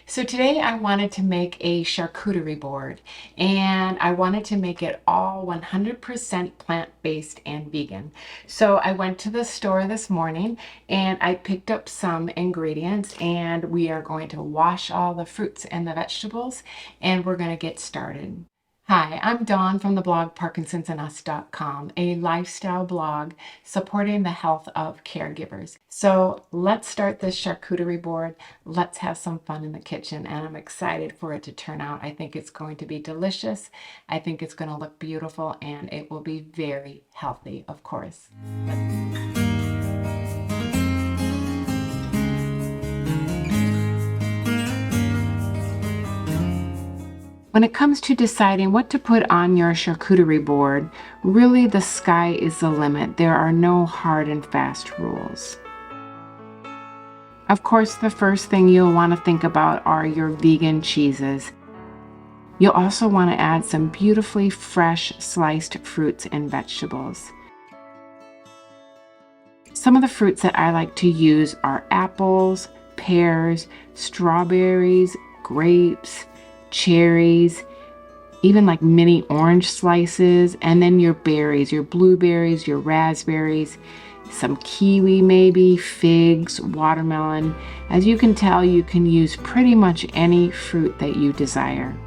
So today I wanted to make a charcuterie board and I wanted to make it all 100% plant-based and vegan. So I went to the store this morning and I picked up some ingredients and we are going to wash all the fruits and the vegetables and we're going to get started. Hi, I'm Dawn from the blog parkinsonsandus.com, a lifestyle blog supporting the health of caregivers. So let's start this charcuterie board. Let's have some fun in the kitchen, and I'm excited for it to turn out. I think it's going to be delicious. I think it's going to look beautiful, and it will be very healthy, of course. When it comes to deciding what to put on your charcuterie board, really the sky is the limit. There are no hard and fast rules. Of course, the first thing you'll want to think about are your vegan cheeses. You'll also want to add some beautifully fresh sliced fruits and vegetables. Some of the fruits that I like to use are apples, pears, strawberries, grapes, cherries, even like mini orange slices, and then your berries, your blueberries, your raspberries, some kiwi maybe, figs, watermelon. As you can tell, you can use pretty much any fruit that you desire.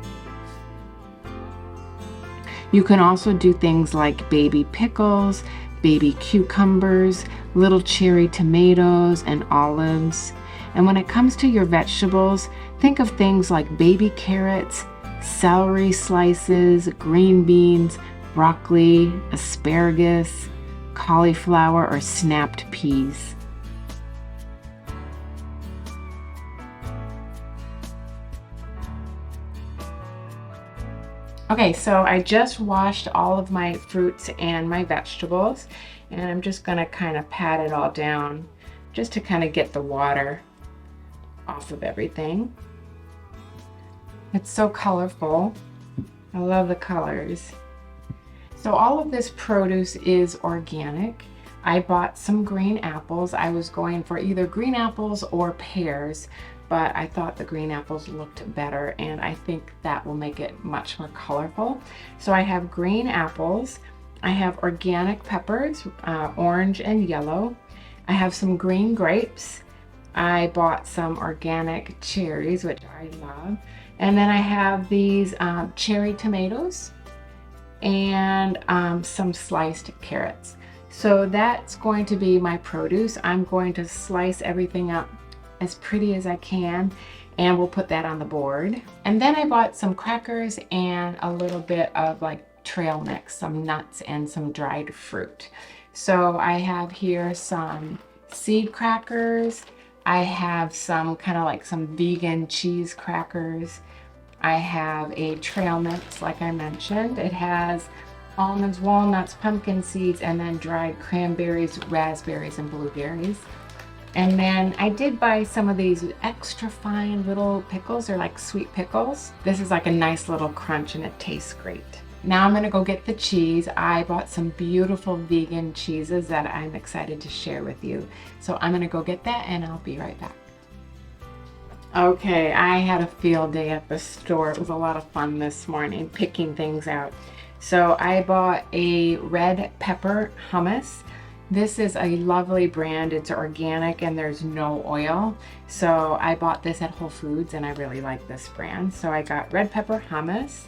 You can also do things like baby pickles, baby cucumbers, little cherry tomatoes, and olives. And when it comes to your vegetables, think of things like baby carrots, celery slices, green beans, broccoli, asparagus, cauliflower, or snapped peas. Okay, so I just washed all of my fruits and my vegetables, and I'm just gonna kind of pat it all down just to kind of get the water off of everything. It's so colorful. I love the colors. So all of this produce is organic. I bought some green apples. I was going for either green apples or pears, but I thought the green apples looked better, and I think that will make it much more colorful. So I have green apples. I have organic peppers, orange and yellow. I have some green grapes. I bought some organic cherries, which I love. And then I have these cherry tomatoes and some sliced carrots. So that's going to be my produce. I'm going to slice everything up as pretty as I can, and we'll put that on the board. And then I bought some crackers and a little bit of like trail mix, some nuts and some dried fruit. So I have here some seed crackers. I have some kind of like some vegan cheese crackers. I have a trail mix, like I mentioned. It has almonds, walnuts, pumpkin seeds, and then dried cranberries, raspberries, and blueberries. And then I did buy some of these extra fine little pickles. They're like sweet pickles. This is like a nice little crunch and it tastes great. Now I'm gonna go get the cheese. I bought some beautiful vegan cheeses that I'm excited to share with you. So I'm gonna go get that and I'll be right back. Okay, I had a field day at the store. It was a lot of fun this morning picking things out. So I bought a red pepper hummus. This is a lovely brand. It's organic and there's no oil. So I bought this at Whole Foods and I really like this brand. So I got red pepper hummus.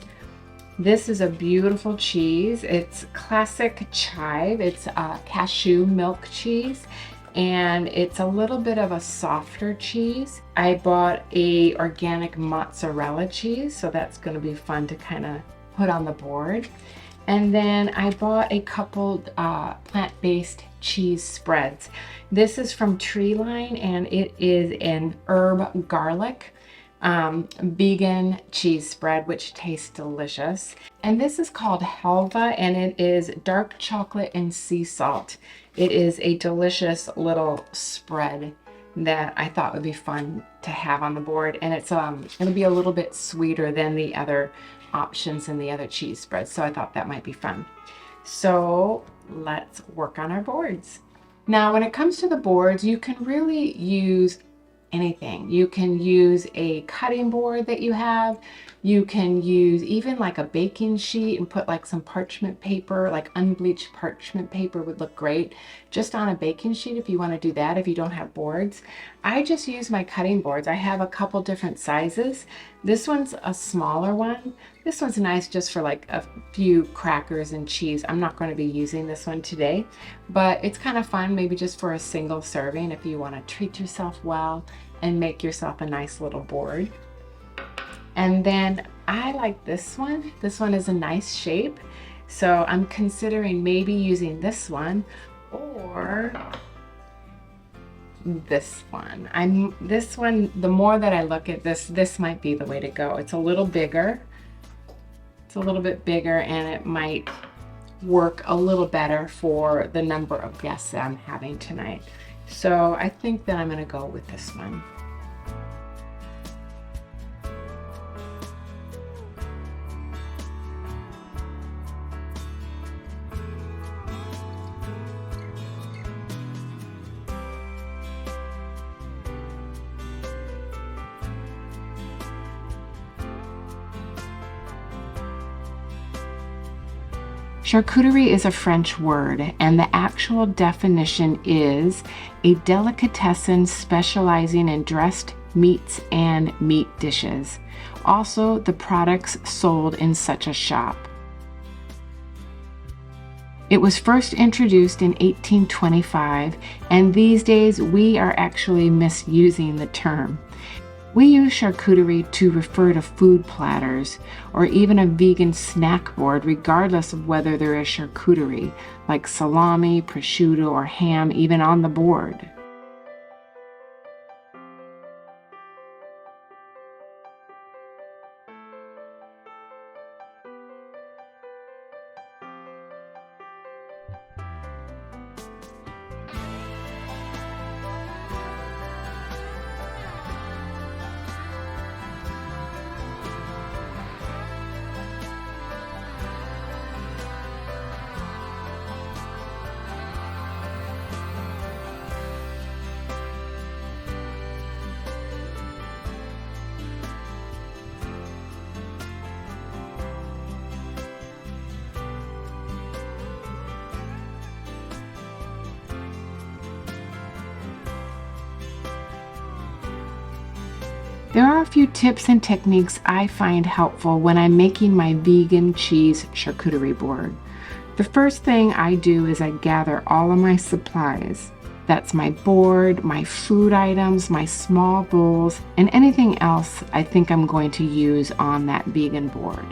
This is a beautiful cheese. It's classic chive. It's cashew milk cheese, and it's a little bit of a softer cheese. I bought a organic mozzarella cheese, so that's going to be fun to kind of put on the board. And then I bought a couple plant-based cheese spreads. This is from Treeline, and it is an herb garlic vegan cheese spread, which tastes delicious. And this is called Helva, and it is dark chocolate and sea salt. It is a delicious little spread that I thought would be fun to have on the board, and it's it'll be a little bit sweeter than the other options in the other cheese spreads, so I thought that might be fun. So let's work on our boards. Now when it comes to the boards, you can really use anything. You can use a cutting board that you have. You can use even like a baking sheet and put like some parchment paper, like unbleached parchment paper would look great just on a baking sheet if you want to do that, if you don't have boards. I just use my cutting boards. I have a couple different sizes. This one's a smaller one. This one's nice just for like a few crackers and cheese. I'm not going to be using this one today, but it's kind of fun maybe just for a single serving if you want to treat yourself well and make yourself a nice little board. And then I like this one. This one is a nice shape. So I'm considering maybe using this one or this one. This one, the more that I look at this might be the way to go. It's a little bigger. It's a little bit bigger and it might work a little better for the number of guests that I'm having tonight. So I think that I'm gonna go with this one. Charcuterie is a French word, and the actual definition is a delicatessen specializing in dressed meats and meat dishes. Also, the products sold in such a shop. It was first introduced in 1825, and these days we are actually misusing the term. We use charcuterie to refer to food platters or even a vegan snack board, regardless of whether there is charcuterie, like salami, prosciutto, or ham, even on the board. There are a few tips and techniques I find helpful when I'm making my vegan cheese charcuterie board. The first thing I do is I gather all of my supplies. That's my board, my food items, my small bowls, and anything else I think I'm going to use on that vegan board.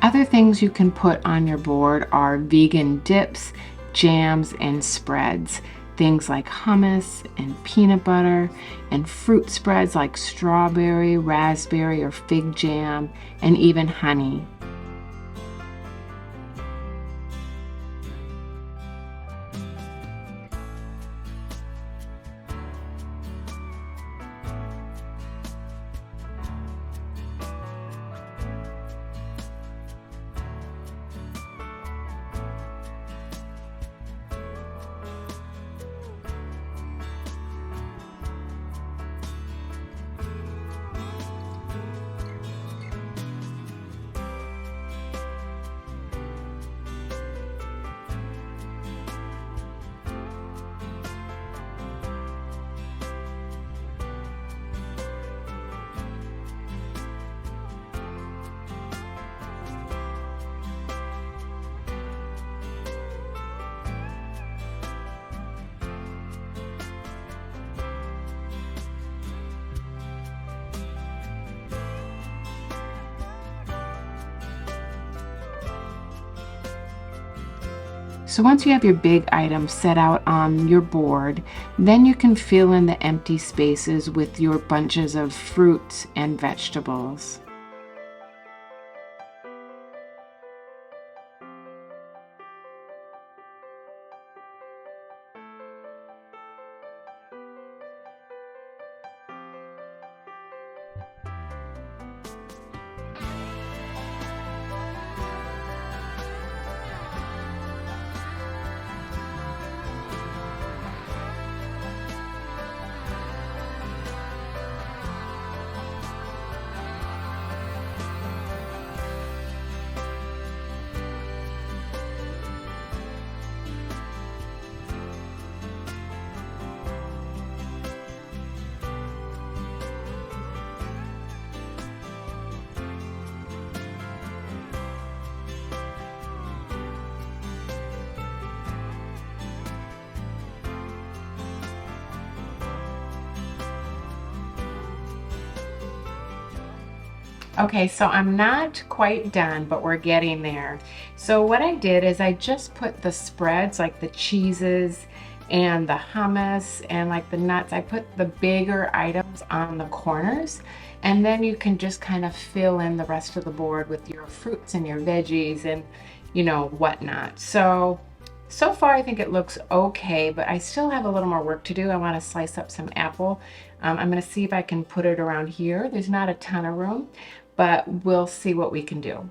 Other things you can put on your board are vegan dips, jams, and spreads. Things like hummus and peanut butter, and fruit spreads like strawberry, raspberry, or fig jam, and even honey. So once you have your big items set out on your board, then you can fill in the empty spaces with your bunches of fruits and vegetables. Okay, so I'm not quite done, but we're getting there. So what I did is I just put the spreads, like the cheeses and the hummus and like the nuts, I put the bigger items on the corners, and then you can just kind of fill in the rest of the board with your fruits and your veggies and whatnot. So far I think it looks okay, but I still have a little more work to do. I want to slice up some apple. I'm going to see if I can put it around here. There's not a ton of room, but we'll see what we can do.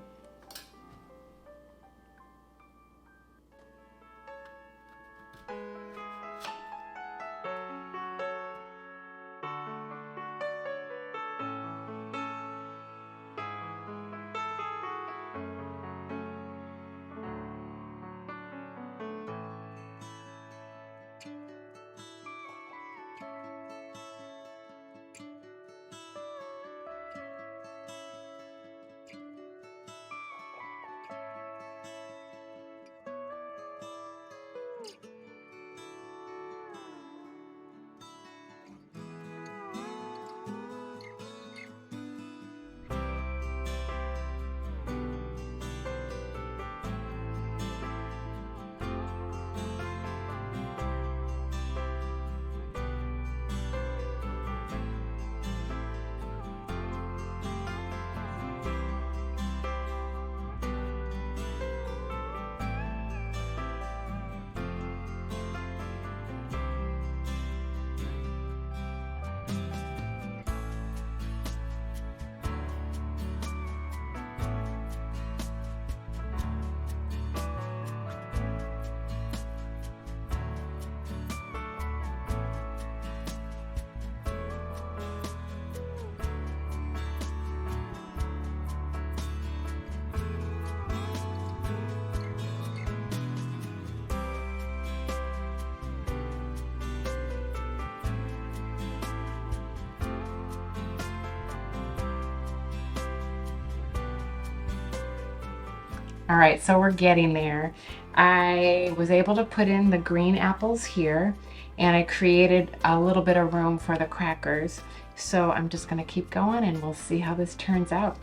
All right, so we're getting there. I was able to put in the green apples here, and I created a little bit of room for the crackers. So I'm just gonna keep going and we'll see how this turns out.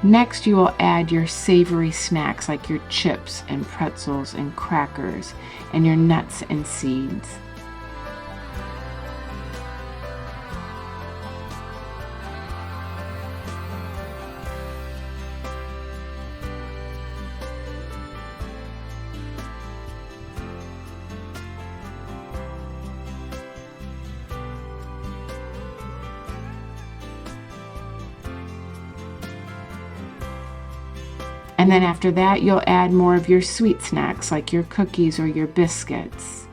Next, you will add your savory snacks like your chips and pretzels and crackers and your nuts and seeds. And then after that, you'll add more of your sweet snacks like your cookies or your biscuits.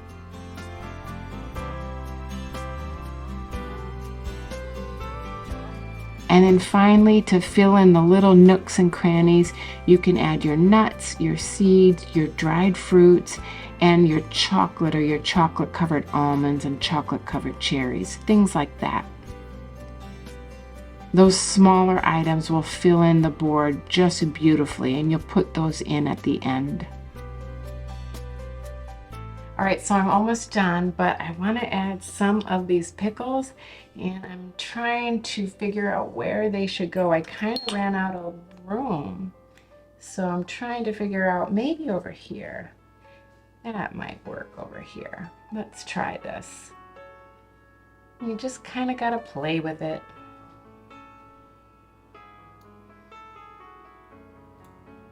And then finally, to fill in the little nooks and crannies, you can add your nuts, your seeds, your dried fruits, and your chocolate or your chocolate covered almonds and chocolate covered cherries, things like that. Those smaller items will fill in the board just beautifully, and you'll put those in at the end. All right, so I'm almost done, but I want to add some of these pickles, and I'm trying to figure out where they should go. I kind of ran out of room, so I'm trying to figure out maybe over here. That might work over here. Let's try this. You just kind of got to play with it.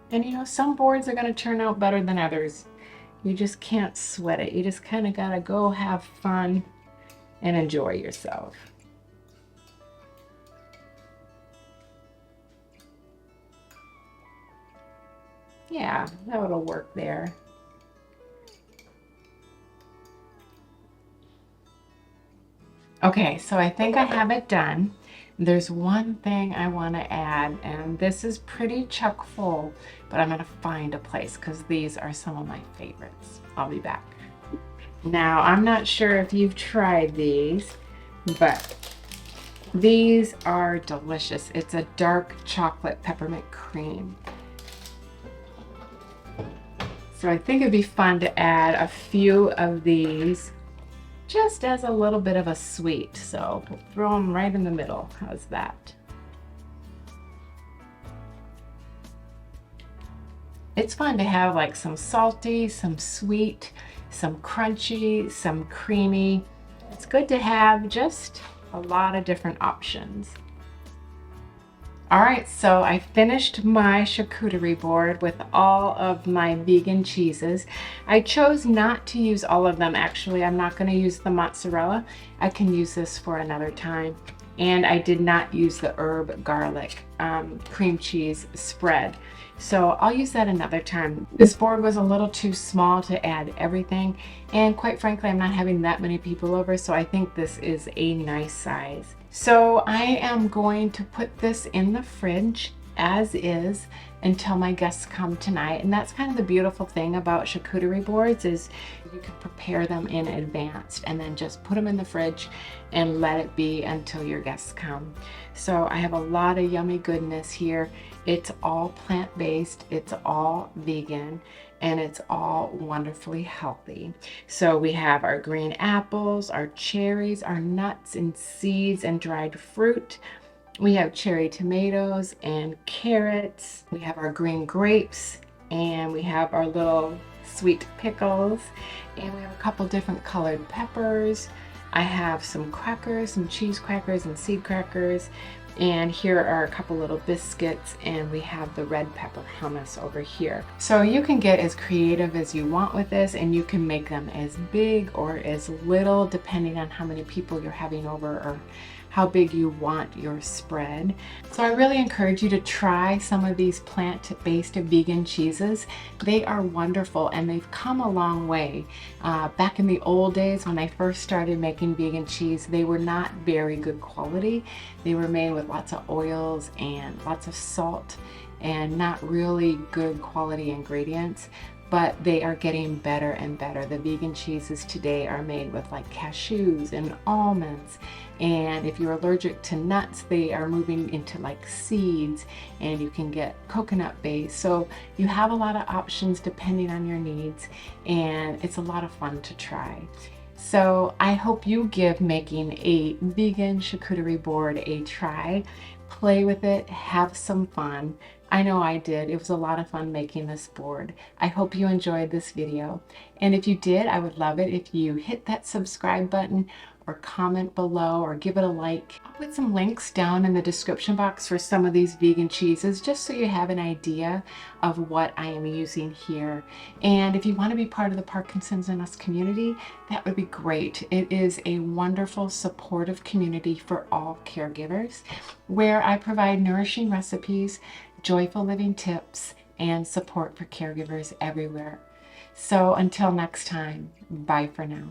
And you know, some boards are going to turn out better than others. You just can't sweat it. You just kind of got to go have fun and enjoy yourself. Yeah, that'll work there. Okay, so I think I have it done. There's one thing I want to add, and this is pretty chock full, but I'm going to find a place because these are some of my favorites. I'll be back. Now, I'm not sure if you've tried these, but these are delicious. It's a dark chocolate peppermint cream. So I think it'd be fun to add a few of these just as a little bit of a sweet. So we'll throw them right in the middle. How's that? It's fun to have like some salty, some sweet, some crunchy, some creamy. It's good to have just a lot of different options. All right, so I finished my charcuterie board with all of my vegan cheeses. I chose not to use all of them. Actually, I'm not going to use the mozzarella. I can use this for another time. And I did not use the herb garlic cream cheese spread. So I'll use that another time. This board was a little too small to add everything. And quite frankly, I'm not having that many people over, so I think this is a nice size. So I am going to put this in the fridge as is until my guests come tonight. And that's kind of the beautiful thing about charcuterie boards is you can prepare them in advance and then just put them in the fridge and let it be until your guests come. So I have a lot of yummy goodness here. It's all plant-based, it's all vegan, and it's all wonderfully healthy. So we have our green apples, our cherries, our nuts and seeds and dried fruit. We have cherry tomatoes and carrots. We have our green grapes, and we have our little sweet pickles, and we have a couple different colored peppers. I have some crackers, some cheese crackers and seed crackers, and here are a couple little biscuits, and we have the red pepper hummus over here. So you can get as creative as you want with this, and you can make them as big or as little depending on how many people you're having over or how big you want your spread. So I really encourage you to try some of these plant-based vegan cheeses. They are wonderful and they've come a long way. Back in the old days when I first started making vegan cheese, they were not very good quality. They were made with lots of oils and lots of salt and not really good quality ingredients. But they are getting better and better. The vegan cheeses today are made with like cashews and almonds. And if you're allergic to nuts, they are moving into like seeds, and you can get coconut based. So you have a lot of options depending on your needs, and it's a lot of fun to try. So I hope you give making a vegan charcuterie board a try. Play with it, have some fun. I know I did. It was a lot of fun making this board. I hope you enjoyed this video. And if you did, I would love it if you hit that subscribe button or comment below or give it a like. I'll put some links down in the description box for some of these vegan cheeses just so you have an idea of what I am using here. And if you want to be part of the Parkinson's and Us community, that would be great. It is a wonderful, supportive community for all caregivers where I provide nourishing recipes, joyful living tips, and support for caregivers everywhere. So until next time, bye for now.